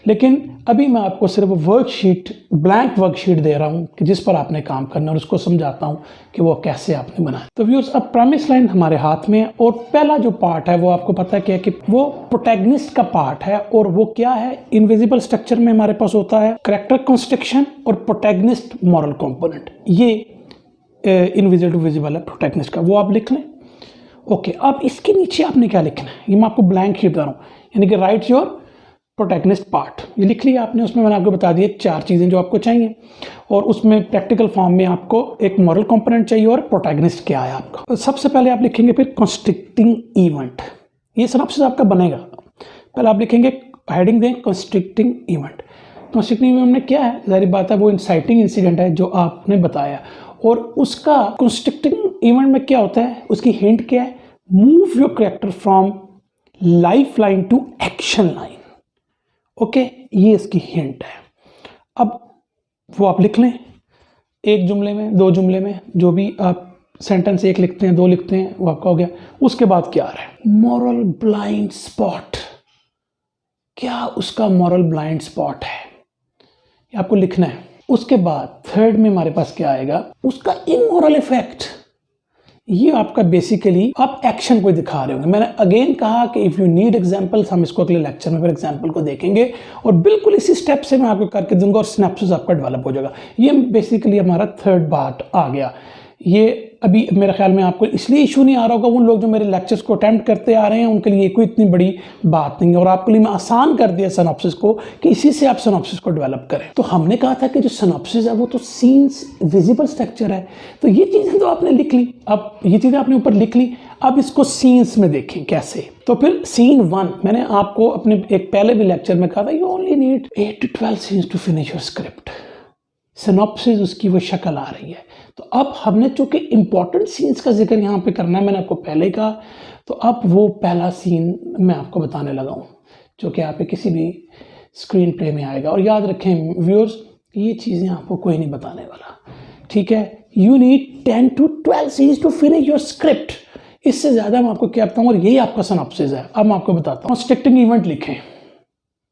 लेकिन अभी मैं आपको सिर्फ वर्कशीट, ब्लैंक वर्कशीट दे रहा हूं कि जिस पर आपने काम करना है, और उसको समझाता हूं कि वो कैसे आपने बनाया। तो व्यूअर्स, अब प्रेमिस लाइन हमारे हाथ में है, और पहला जो पार्ट है वो आपको पता है क्या है कि वो प्रोटैगनिस्ट का पार्ट है। और वो क्या है, इनविजिबल स्ट्रक्चर में हमारे पास होता है कैरेक्टर कंस्ट्रक्शन और प्रोटैगनिस्ट मॉरल कंपोनेंट। ये इनविजिबल टू विजिबल है प्रोटैगनिस्ट का, वो आप लिख लें। ओके, अब इसके नीचे आपने क्या लिखना है, ये मैं आपको ब्लैंक शीट दे रहा हूँ, यानी कि राइट योर प्रोटैगनिस्ट पार्ट। ये लिख लिया आपने, उसमें मैंने आपको बता दिया 4 चीज़ें जो आपको चाहिए, और उसमें प्रैक्टिकल फॉर्म में आपको एक मॉरल कंपोनेंट चाहिए और प्रोटैगनिस्ट क्या है आपका। तो सबसे पहले आप लिखेंगे फिर कंस्ट्रक्टिंग इवेंट, ये सिनॉप्सिस आपका बनेगा। पहले आप लिखेंगे, हेडिंग दें कंस्ट्रक्टिंग इवेंट। कंस्ट्रक्टिंग इवेंट में क्या है, जाहिर बात है वो इंसाइटिंग इंसिडेंट है जो आपने बताया, और उसका कंस्ट्रक्टिंग इवेंट में क्या होता है, उसकी हिंट क्या है, move your character from life line to action line. Okay, ये इसकी हिंट है। अब वो आप लिख लें, एक जुमले में, 2 जुमले में, जो भी आप सेंटेंस 1 लिखते हैं, 2 लिखते हैं, वो आपका हो गया। उसके बाद क्या आ रहा है, मॉरल ब्लाइंड स्पॉट, क्या उसका मॉरल ब्लाइंड स्पॉट है, ये आपको लिखना है। उसके बाद थर्ड में हमारे पास क्या आएगा, उसका इमोरल इफेक्ट। ये आपका बेसिकली आप एक्शन को दिखा रहे होंगे। मैंने अगेन कहा कि इफ़ यू नीड एग्जांपल्स, हम इसको अगले लेक्चर में फिर एग्जांपल को देखेंगे, और बिल्कुल इसी स्टेप से मैं आपको करके दूंगा और सिनॉप्सिस आपका डेवलप हो जाएगा। ये बेसिकली हमारा थर्ड पार्ट आ गया। ये अभी मेरे ख्याल में आपको इसलिए इशू नहीं आ रहा होगा, उन लोग जो मेरे लेक्चर्स को अटेंड करते आ रहे हैं उनके लिए कोई इतनी बड़ी बात नहीं है, और आपके लिए मैं आसान कर दिया सिनॉप्सिस को कि इसी से आप सिनॉप्सिस को डेवलप करें। तो हमने कहा था कि जो सिनॉप्सिस है वो तो सीन्स विजिबल स्ट्रक्चर है, तो ये चीज़ें तो आपने लिख ली, अब ये चीज़ें आपने ऊपर लिख ली, अब इसको सीन्स में देखें कैसे। तो फिर सीन 1 मैंने आपको अपने एक पहले भी लेक्चर में कहा था, you only need 8 to 12 scenes to finish your script. Synopsis उसकी वो शक्ल आ रही है। तो अब हमने चूंकि इंपॉर्टेंट सीन्स का जिक्र यहाँ पे करना है, मैंने आपको पहले कहा, तो अब वो पहला सीन मैं आपको बताने लगा हूँ जो कि आप किसी भी स्क्रीन प्ले में आएगा। और याद रखें व्यूअर्स, ये चीज़ें आपको कोई नहीं बताने वाला, ठीक है। You need 10 to 12 scenes to finish your script, इससे ज़्यादा मैं आपको क्या बताऊँ, और यही आपका सिनॉप्सिस है। अब मैं आपको बताता हूँ। कंस्ट्रक्टिंग इवेंट लिखें,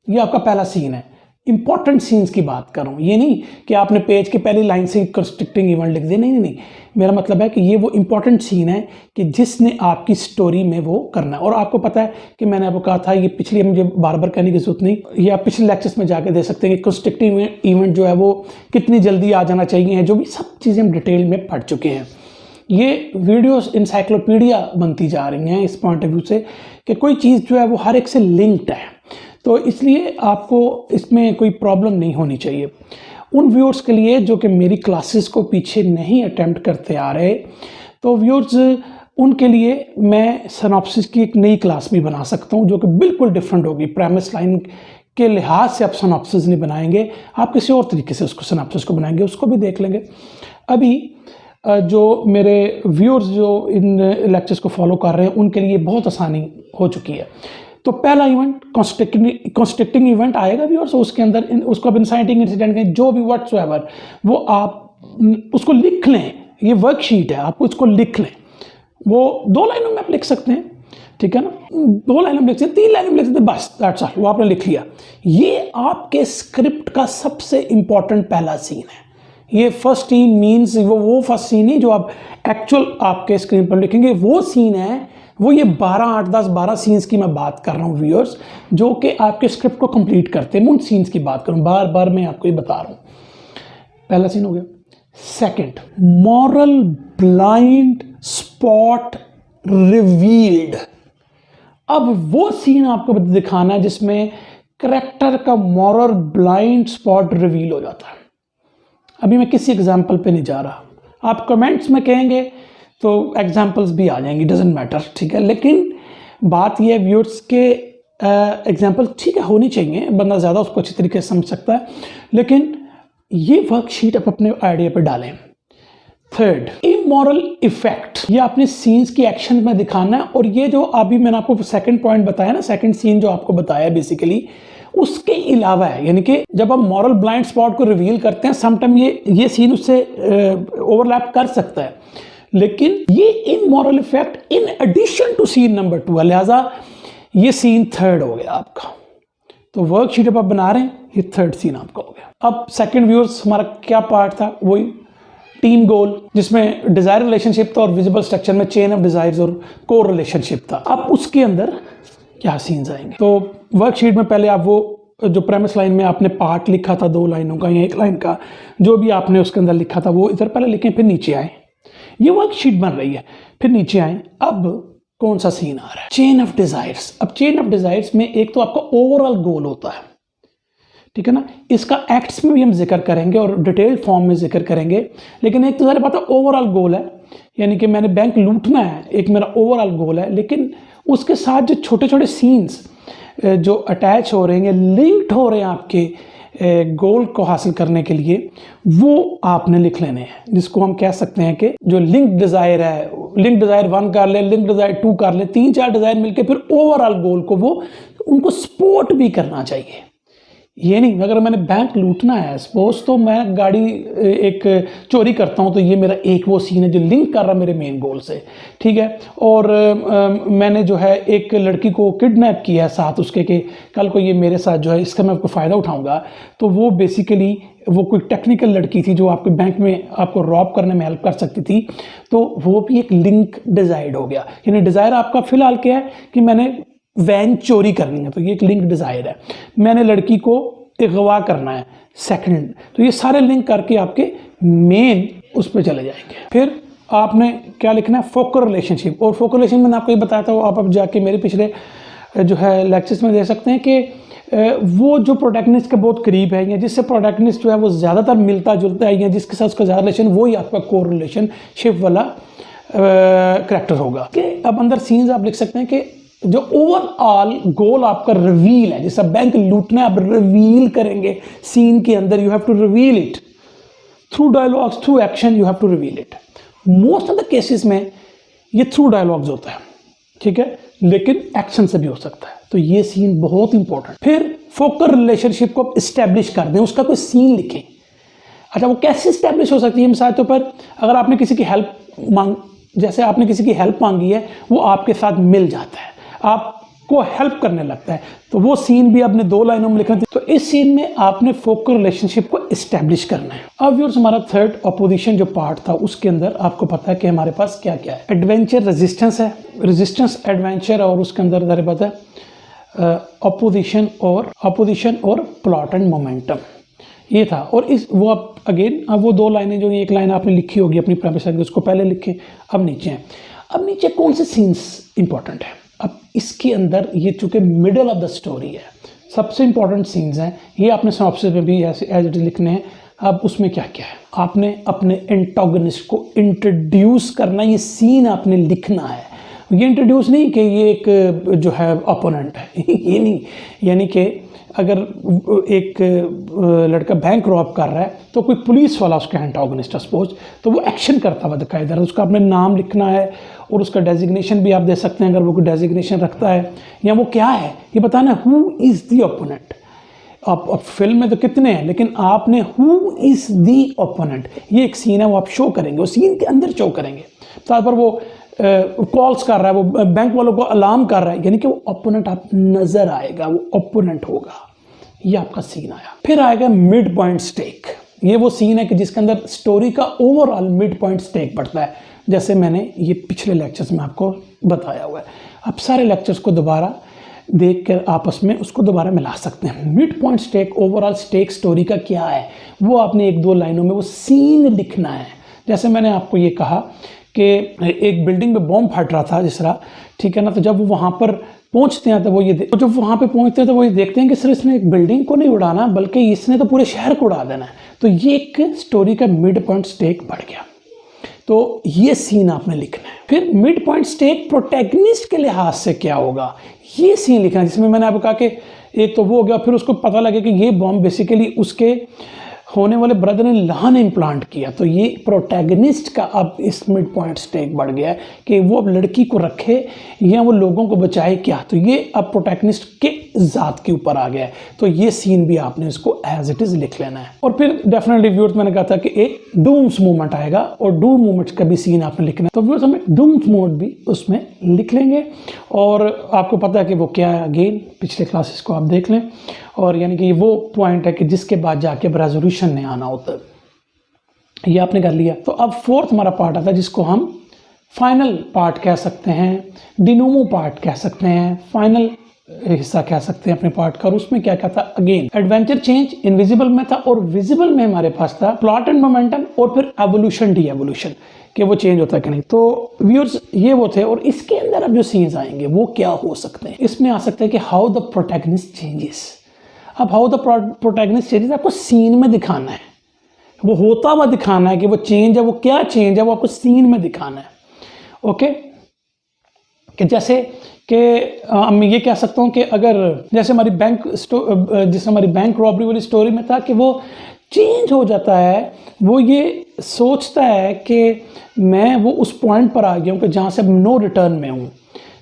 ये आपका पहला सीन है। इंपॉर्टेंट सीन्स की बात कर रहा हूँ, ये नहीं कि आपने पेज की पहली लाइन से कंस्ट्रक्टिंग इवेंट लिख दिया, नहीं, मेरा मतलब है कि ये वो इंपॉर्टेंट सीन है कि जिसने आपकी स्टोरी में वो करना है। और आपको पता है कि मैंने आपको कहा था, ये पिछले मुझे बार बार कहने की जरूरत नहीं, ये आप पिछले लेक्चर्स में जाके दे सकते हैं कि कंस्ट्रक्टिव इवेंट जो है वो कितनी जल्दी आ जाना चाहिए, जो भी सब चीज़ें हम डिटेल में पढ़ चुके हैं। ये वीडियोस इंसाइक्लोपीडिया बनती जा रही हैं इस पॉइंट ऑफ व्यू से कि कोई चीज़ जो है वो हर एक से लिंक्ड है, तो इसलिए आपको इसमें कोई प्रॉब्लम नहीं होनी चाहिए। उन व्यूअर्स के लिए जो कि मेरी क्लासेस को पीछे नहीं अटेम्प्ट करते आ रहे, तो व्यूअर्स उनके लिए मैं सिनॉप्सिस की एक नई क्लास भी बना सकता हूं जो कि बिल्कुल डिफरेंट होगी। प्रेमिस लाइन के लिहाज से आप सिनॉप्सिस नहीं बनाएंगे, आप किसी और तरीके से उसको सिनॉप्सिस को बनाएंगे, उसको भी देख लेंगे। अभी जो मेरे व्यूअर्स जो इन लेक्चर्स को फॉलो कर रहे हैं उनके लिए बहुत आसानी हो चुकी है। तो पहला इवेंट कंस्ट्रक्टिंग इवेंट आएगा व्यूअर्स, उसके अंदर उसको आप इंसाइटिंग इंसिडेंट कहें, जो भी व्हाट्सएवर, वो आप उसको लिख लें। ये वर्कशीट है, आपको इसको लिख लें। वो 2 लाइनों में आप लिख सकते हैं, ठीक है ना, 2 लाइनों में लिख सकते हैं, 3 लाइनों में लिख सकते हैं, बस दैट्स ऑल, वो आपने लिख लिया। ये आपके स्क्रिप्ट का सबसे इंपॉर्टेंट पहला सीन है। ये फर्स्ट सीन मीन्स वो फर्स्ट सीन नहीं जो आप एक्चुअल आपके स्क्रीन पर लिखेंगे, वो सीन है, वो ये 12, 8, 10, 12 सीन्स की मैं बात कर रहा हूँ व्यूअर्स, जो कि आपके स्क्रिप्ट को कंप्लीट करते हैं। उन सीन्स की बात करूँ, बार बार मैं आपको ये बता रहा हूँ। पहला सीन हो गया। Second, moral blind spot revealed. अब वो सीन आपको दिखाना है जिसमें करेक्टर का मॉरल ब्लाइंड स्पॉट रिवील हो जाता है। अभी मैं किसी एग्जाम्पल पे नहीं जा रहा, आप कमेंट्स में कहेंगे तो एग्जाम्पल्स भी आ जाएंगी, डजेंट मैटर, ठीक है। लेकिन बात यह है व्यूअर्स के एग्जाम्पल ठीक है होनी चाहिए, बंदा ज़्यादा उसको अच्छी तरीके से समझ सकता है, लेकिन ये वर्कशीट आप अपने आइडिया पे डालें। थर्ड, इमोरल इफेक्ट, ये अपने सीन्स की एक्शन में दिखाना है। और ये जो अभी मैंने आपको सेकंड पॉइंट बताया ना, सेकंड सीन जो आपको बताया बेसिकली, उसके अलावा है, यानी कि जब हम मॉरल ब्लाइंड स्पॉट को रिवील करते हैं, समटाइम ये सीन उससे ओवरलैप कर सकता है, लेकिन ये immoral effect in addition to scene number 2 है, लिहाजा ये सीन थर्ड हो गया आपका। तो वर्कशीट आप बना रहे हैं, ये थर्ड सीन आपका हो गया। अब सेकंड व्यूअर्स, हमारा क्या पार्ट था, वही टीम गोल, जिसमें डिजायर रिलेशनशिप था और विजिबल स्ट्रक्चर में चेन ऑफ डिजायर्स और कोर रिलेशनशिप था। अब उसके अंदर क्या सीन्स आएंगे, तो वर्कशीट में पहले आप वो जो प्रेमिस लाइन में आपने पार्ट लिखा था 2 लाइनों का या 1 लाइन का, जो भी आपने उसके अंदर लिखा था वो इधर पहले लिखें, फिर नीचे आए। ये वर्कशीट बन रही है, फिर नीचे आए। अब कौन सा सीन आ रहा है, चेन ऑफ डिजायर्स। अब चेन ऑफ डिजायर्स में एक तो आपका ओवरऑल गोल होता है, ठीक है ना, इसका एक्ट्स में भी हम जिक्र करेंगे और डिटेल्ड फॉर्म में जिक्र करेंगे, लेकिन एक तो सारी बात है ओवरऑल गोल है, यानी कि मैंने बैंक लूटना है, एक मेरा ओवरऑल गोल है। लेकिन उसके साथ जो छोटे छोटे सीन्स जो अटैच हो रहे हैं, लिंक्ड हो रहे हैं आपके गोल को हासिल करने के लिए, वो आपने लिख लेने हैं, जिसको हम कह सकते हैं कि जो लिंक डिज़ायर है, लिंक डिज़ायर 1 कर ले, लिंक डिज़ायर 2 कर ले, 3-4 डिज़ायर मिलके फिर ओवरऑल गोल को वो उनको सपोर्ट भी करना चाहिए। ये नहीं अगर मैंने बैंक लूटना है सपोज, तो मैं गाड़ी एक चोरी करता हूँ, तो ये मेरा एक वो सीन है जो लिंक कर रहा है मेरे मेन गोल से, ठीक है। और मैंने जो है एक लड़की को किडनैप किया है साथ उसके कि कल को ये मेरे साथ जो है इसका मैं आपको फ़ायदा उठाऊंगा, तो वो बेसिकली वो कोई टेक्निकल लड़की थी जो आपके बैंक में आपको रॉब करने में हेल्प कर सकती थी, तो वो भी एक लिंक डिज़ायर्ड हो गया। यानी डिज़ायर आपका फिलहाल क्या है कि मैंने वैन चोरी करनी है, तो ये एक लिंक डिज़ायर है। मैंने लड़की को अगवा करना है, सेकंड, तो ये सारे लिंक करके आपके मेन उस पर चले जाएंगे। फिर आपने क्या लिखना है, फोकल रिलेशनशिप। और फोकल रिलेशन मैंने आपको ये बताया था, वो आप अब जाके मेरे पिछले जो है लेक्चर्स में दे सकते हैं कि वो जो प्रोटैगनिस्ट के बहुत करीब है या जिससे प्रोटैगनिस्ट जो है वो ज़्यादातर मिलता जुलता है या जिसके साथ उसका ज़्यादा रिलेशन, वो ही आपका कोर रिलेशनशिप वाला करैक्टर होगा। कि अब अंदर सीन्स आप लिख सकते हैं कि जो ओवरऑल गोल आपका रिवील है, जैसा बैंक लूटना है आप रिवील करेंगे सीन के अंदर, you have to reveal it through dialogues, through action, you have to reveal it. Most of the cases में ये थ्रू डायलॉग्स होता है, ठीक है, लेकिन एक्शन से भी हो सकता है। तो ये सीन बहुत इंपॉर्टेंट। फिर फोकल रिलेशनशिप को इस्टेब्लिश कर दें, उसका कोई सीन लिखें। अच्छा, वो कैसे इस्टेब्लिश हो सकती है? मिसाल के ऊपर अगर आपने किसी की हेल्प जैसे आपने किसी की हेल्प मांगी है, वो आपके साथ मिल जाता है, आपको हेल्प करने लगता है, तो वो सीन भी आपने 2 लाइनों में लिखना। तो इस सीन में आपने फोकल रिलेशनशिप को इस्टेब्लिश करना है। अब व्यूअर्स, हमारा थर्ड अपोजिशन जो पार्ट था, उसके अंदर आपको पता है कि हमारे पास क्या क्या है। एडवेंचर, रेजिस्टेंस है, रेजिस्टेंस, एडवेंचर, और उसके अंदर हमारे पास है अपोजिशन और प्लॉट एंड मोमेंटम, ये था। और इस वो अब अगेन अब वो 2 लाइनें जो एक लाइन आपने लिखी होगी अपनी प्रेमिस, उसको पहले लिखें। अब नीचे हैं, अब नीचे कौन से सीन्स इंपॉर्टेंट है। अब इसके अंदर ये चूंकि मिडल ऑफ द स्टोरी है, सबसे इंपॉर्टेंट सीन्स हैं, ये आपने सिनॉप्सिस में भी ऐसे एज इट इज लिखने हैं। अब उसमें क्या क्या है, आपने अपने एंटागनिस्ट को इंट्रोड्यूस करना, ये सीन आपने लिखना है। ये इंट्रोड्यूस नहीं कि ये एक जो है ओपोनेंट है ये नहीं, यानी कि अगर एक लड़का बैंक रॉब कर रहा है तो कोई पुलिस वाला उसका एंटागनिस्ट सपोज, तो वो एक्शन करता हुआ दिखाई दे रहा है, उसका अपने नाम लिखना है और उसका डेजिग्नेशन भी आप दे सकते हैं अगर वो कोई डेजिग्नेशन रखता है, या वो क्या है ये बताना, हु इज़ द ओपोनेंट। अब फिल्म में तो कितने हैं, लेकिन आपने हु इज़ द ओपोनेंट, ये एक सीन है, वो आप शो करेंगे, वो सीन के अंदर शो करेंगे। साथ पर वो कॉल्स कर रहा है, वो बैंक वालों को अलार्म कर रहा है, यानी कि वो ओपोनेंट आप नजर आएगा, वो ओपोनेंट होगा। ये आपका सीन आया। फिर आएगा मिड पॉइंट स्टेक। ये वो सीन है कि जिसके अंदर स्टोरी का ओवरऑल मिड पॉइंट स्टेक बढ़ता है, जैसे मैंने ये पिछले लेक्चर्स में आपको बताया हुआ है। आप सारे लेक्चर्स को दोबारा देख कर आपस में उसको दोबारा मिला सकते हैं। Midpoint stake, overall stake story का क्या है, वो आपने 1-2 लाइनों में वो सीन लिखना है। जैसे मैंने आपको ये कहा कि एक बिल्डिंग में बॉम्ब फट रहा था जिस तरह, ठीक है ना, तो जब वो वहाँ पर पहुँचते हैं तो वो ये जब वहाँ पे पहुँचते हैं तो वो ये देखते हैं कि सिर्फ इसने एक बिल्डिंग को नहीं उड़ाना बल्कि इसने तो पूरे शहर को उड़ा देना है। तो ये एक स्टोरी का मिड पॉइंट स्टेक बढ़ गया, तो ये सीन आपने लिखना है। फिर मिड पॉइंट स्टेक प्रोटैगनिस्ट के लिहाज से क्या होगा, ये सीन लिखना है, जिसमें मैंने आपको कहा कि एक तो वो हो गया, फिर उसको पता लगे कि ये बॉम्ब बेसिकली उसके होने वाले ब्रदर ने लहा ने इम्प्लांट किया, तो ये प्रोटैगनिस्ट का अब इस मिड पॉइंट स्टेक बढ़ गया कि वो अब लड़की को रखे या वो लोगों को बचाए क्या, तो ये अब प्रोटैगनिस्ट के ज़ात के ऊपर आ गया है। तो ये सीन भी आपने इसको एज इट इज़ लिख लेना है। और फिर डेफिनेटली व्यूअर्स, मैंने कहा था कि एक डूम्स मूवमेंट आएगा और डूम मूवमेंट का भी सीन आपने लिखना है, तो व्यूअर्स हमें डूम्स मूवमेंट भी उसमें लिख लेंगे। और आपको पता है कि वो क्या है, अगेन पिछले क्लासेस को आप देख लें, और यानी कि ये वो पॉइंट है कि जिसके बाद जाके रेजोल्यूशन नहीं आना होता, ये आपने कर लिया। तो अब फोर्थ हमारा पार्ट आता है जिसको हम फाइनल पार्ट कह सकते हैं, डिनोमो पार्ट कह सकते हैं, फाइनल हिस्सा कह सकते हैं अपने पार्ट का। और उसमें क्या क्या था, अगेन एडवेंचर चेंज इनविजिबल में था, और विजिबल में हमारे पास था प्लॉट एंड मोमेंटम, और फिर एवोल्यूशन डी एवोल्यूशन कि वो चेंज होता है कि नहीं। तो व्यूअर्स ये वो थे, और इसके अंदर अब जो सीन्स आएंगे वो क्या हो सकते हैं, इसमें आ सकते हैं कि हाउ द प्रोटैगनिस्ट चेंजेस। अब हाउ द प्रोटैगनिस्ट चेंजेस आपको सीन में दिखाना है, वो होता हुआ दिखाना है कि वो चेंज है, वो क्या चेंज है, वो आपको सीन में दिखाना है। ओके, कि जैसे कि मैं ये कह सकता हूँ कि अगर जैसे हमारी बैंक रॉबरी वाली स्टोरी में था कि वो चेंज हो जाता है, वो ये सोचता है कि मैं वो उस पॉइंट पर आ गया हूँ कि जहाँ से अब नो रिटर्न में हूँ,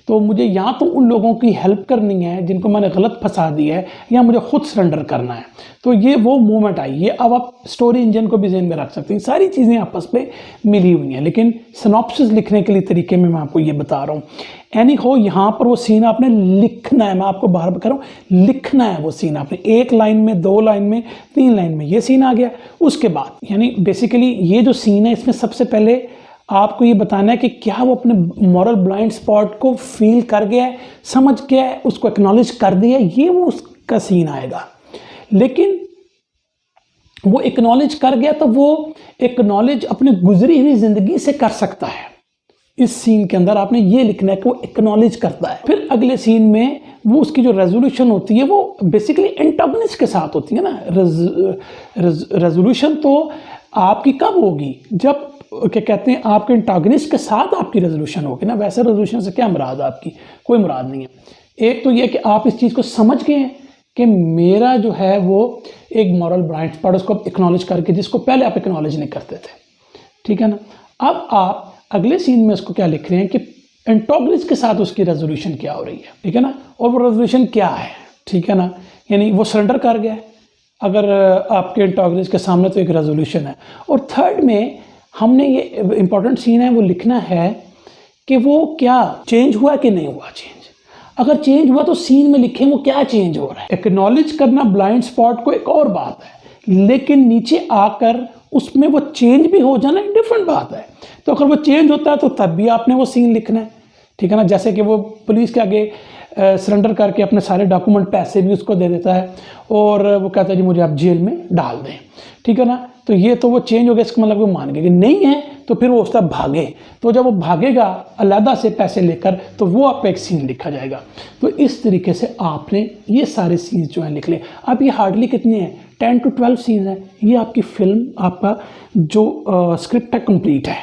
तो मुझे या तो उन लोगों की हेल्प करनी है जिनको मैंने गलत फंसा दिया है, या मुझे खुद सरेंडर करना है। तो ये वो मोमेंट आई। ये अब आप स्टोरी इंजन को भी ज़हन में रख सकते हैं, सारी चीज़ें आपस में मिली हुई हैं, लेकिन सिनॉप्सिस लिखने के लिए तरीके में मैं आपको ये बता रहा हूँ। एनी हो, यहाँ पर वो सीन आपने लिखना है, मैं आपको बार बार कह रहा हूँ, लिखना है वो सीन आपने, 1 लाइन में, 2 लाइन में, 3 लाइन में ये सीन आ गया। उसके बाद यानी बेसिकली ये जो सीन है, इसमें सबसे पहले आपको ये बताना है कि क्या वो अपने मॉरल ब्लाइंड स्पॉट को फील कर गया है, समझ गया है, उसको एक्नॉलेज कर दिया है, ये वो उसका सीन आएगा। लेकिन वो एक्नॉलेज कर गया तो वो एक्नॉलेज अपनी गुजरी हुई ज़िंदगी से कर सकता है। इस सीन के अंदर आपने ये लिखना है कि वो एक्नॉलेज करता है। फिर अगले सीन में वो उसकी जो रेजोल्यूशन होती है वो बेसिकली एंटागनिस्ट के साथ होती है ना। रेजोल्यूशन तो आपकी कब होगी, जब क्या कहते हैं आपके एंटागनिस्ट के साथ आपकी रेजोल्यूशन होगी ना। वैसे रेजोल्यूशन से क्या मुराद है आपकी, कोई मुराद नहीं है। एक तो ये कि आप इस चीज़ को समझ गए हैं कि मेरा जो है वो एक मॉरल ब्लाइंड स्पॉट, उसको एक्नॉलेज करके, जिसको पहले आप एक्नॉलेज नहीं करते थे, ठीक है ना। अब आप अगले सीन में उसको क्या लिख रहे हैं कि एंटागनिस्ट के साथ उसकी रेजोल्यूशन क्या हो रही है, ठीक है ना। और वो रेजोल्यूशन क्या है, ठीक है ना, यानी वो सरेंडर कर गया है अगर आपके एंटागनिस्ट के सामने, तो एक रेजोल्यूशन है। और थर्ड में हमने ये इंपॉर्टेंट सीन है वो लिखना है कि वो क्या चेंज हुआ कि नहीं हुआ चेंज। अगर चेंज हुआ तो सीन में लिखें वो क्या चेंज हो रहा है। एक्नॉलेज करना ब्लाइंड स्पॉट को एक और बात है, लेकिन नीचे आकर उसमें वो चेंज भी हो जाना एक डिफरेंट बात है। तो अगर वो चेंज होता है तो तब भी आपने वो सीन लिखना है, ठीक है ना। जैसे कि वो पुलिस के आगे सरेंडर करके अपने सारे डॉक्यूमेंट, पैसे भी उसको दे देता है और वो कहता है जी मुझे आप जेल में डाल दें, ठीक है ना। तो ये तो वो चेंज हो गया, इसका मतलब वो मान गए कि नहीं है, तो फिर वो उसका भागे। तो जब वो भागेगा अलहदा से पैसे लेकर, तो वो आपका एक सीन लिखा जाएगा। तो इस तरीके से आपने ये सारे सीन्स जो हैं लिख लिए। अब ये हार्डली कितने हैं, 10 to 12 सीन्स हैं। ये आपकी फिल्म, आपका जो स्क्रिप्ट है कंप्लीट है।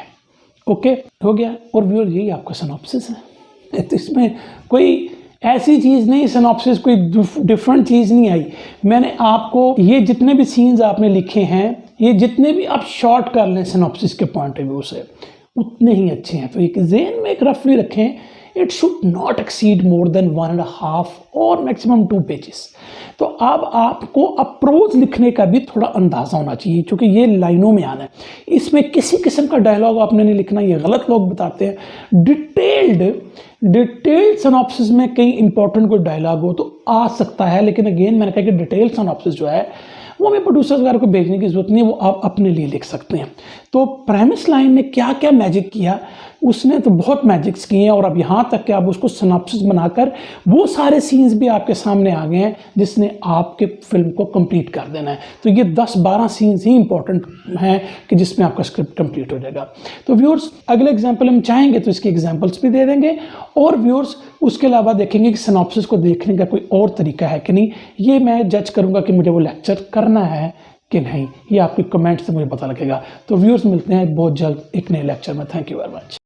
ओके, हो गया। और व्यूअर यही आपका सिनॉप्सिस है। तो इसमें कोई ऐसी चीज़ नहीं, सिनॉप्सिस कोई डिफरेंट चीज़ नहीं आई। मैंने आपको ये जितने भी सीन्स आपने लिखे हैं, ये जितने भी आप शॉर्ट कर लें सिनॉप्सिस के पॉइंट ऑफ व्यू से, उतने ही अच्छे हैं। तो एक ज़हन में एक रफली रखें, it should not exceed more than 1.5 और मैक्सिमम 2 पेजेस। तो अब आपको अप्रोच लिखने का भी थोड़ा अंदाज़ा होना चाहिए, क्योंकि ये लाइनों में आना है। इसमें किसी किस्म का डायलॉग आपने नहीं लिखना, ये गलत लोग बताते हैं। डिटेल्ड सिनॉप्सिस में कई इंपॉर्टेंट कोई डायलॉग हो तो आ सकता है, लेकिन अगेन मैंने कहा कि डिटेल्ड सिनॉप्सिस जो है वो हमें प्रोड्यूसर्स वगैरह को भेजने की जरूरत नहीं है, वो आप अपने लिए लिख सकते हैं। तो प्रेमिस लाइन ने क्या क्या मैजिक किया, उसने तो बहुत मैजिक्स किए हैं। और अब यहाँ तक कि आप उसको सिनॉप्सिस बनाकर वो सारे सीन्स भी आपके सामने आ गए हैं जिसने आपके फिल्म को कंप्लीट कर देना है। तो ये 10-12 सीन्स ही इंपॉर्टेंट हैं कि जिसमें आपका स्क्रिप्ट कंप्लीट हो जाएगा। तो व्यूअर्स अगले एग्जाम्पल हम चाहेंगे तो इसके एग्जाम्पल्स भी दे देंगे, और व्यूअर्स उसके अलावा देखेंगे कि सिनॉप्सिस को देखने का कोई और तरीका है कि नहीं। ये मैं जज करूँगा कि मुझे वो लेक्चर करना है कि नहीं, ये आपके कमेंट से मुझे पता लगेगा। तो व्यूअर्स मिलते हैं बहुत जल्द एक नए लेक्चर में। Thank you very much.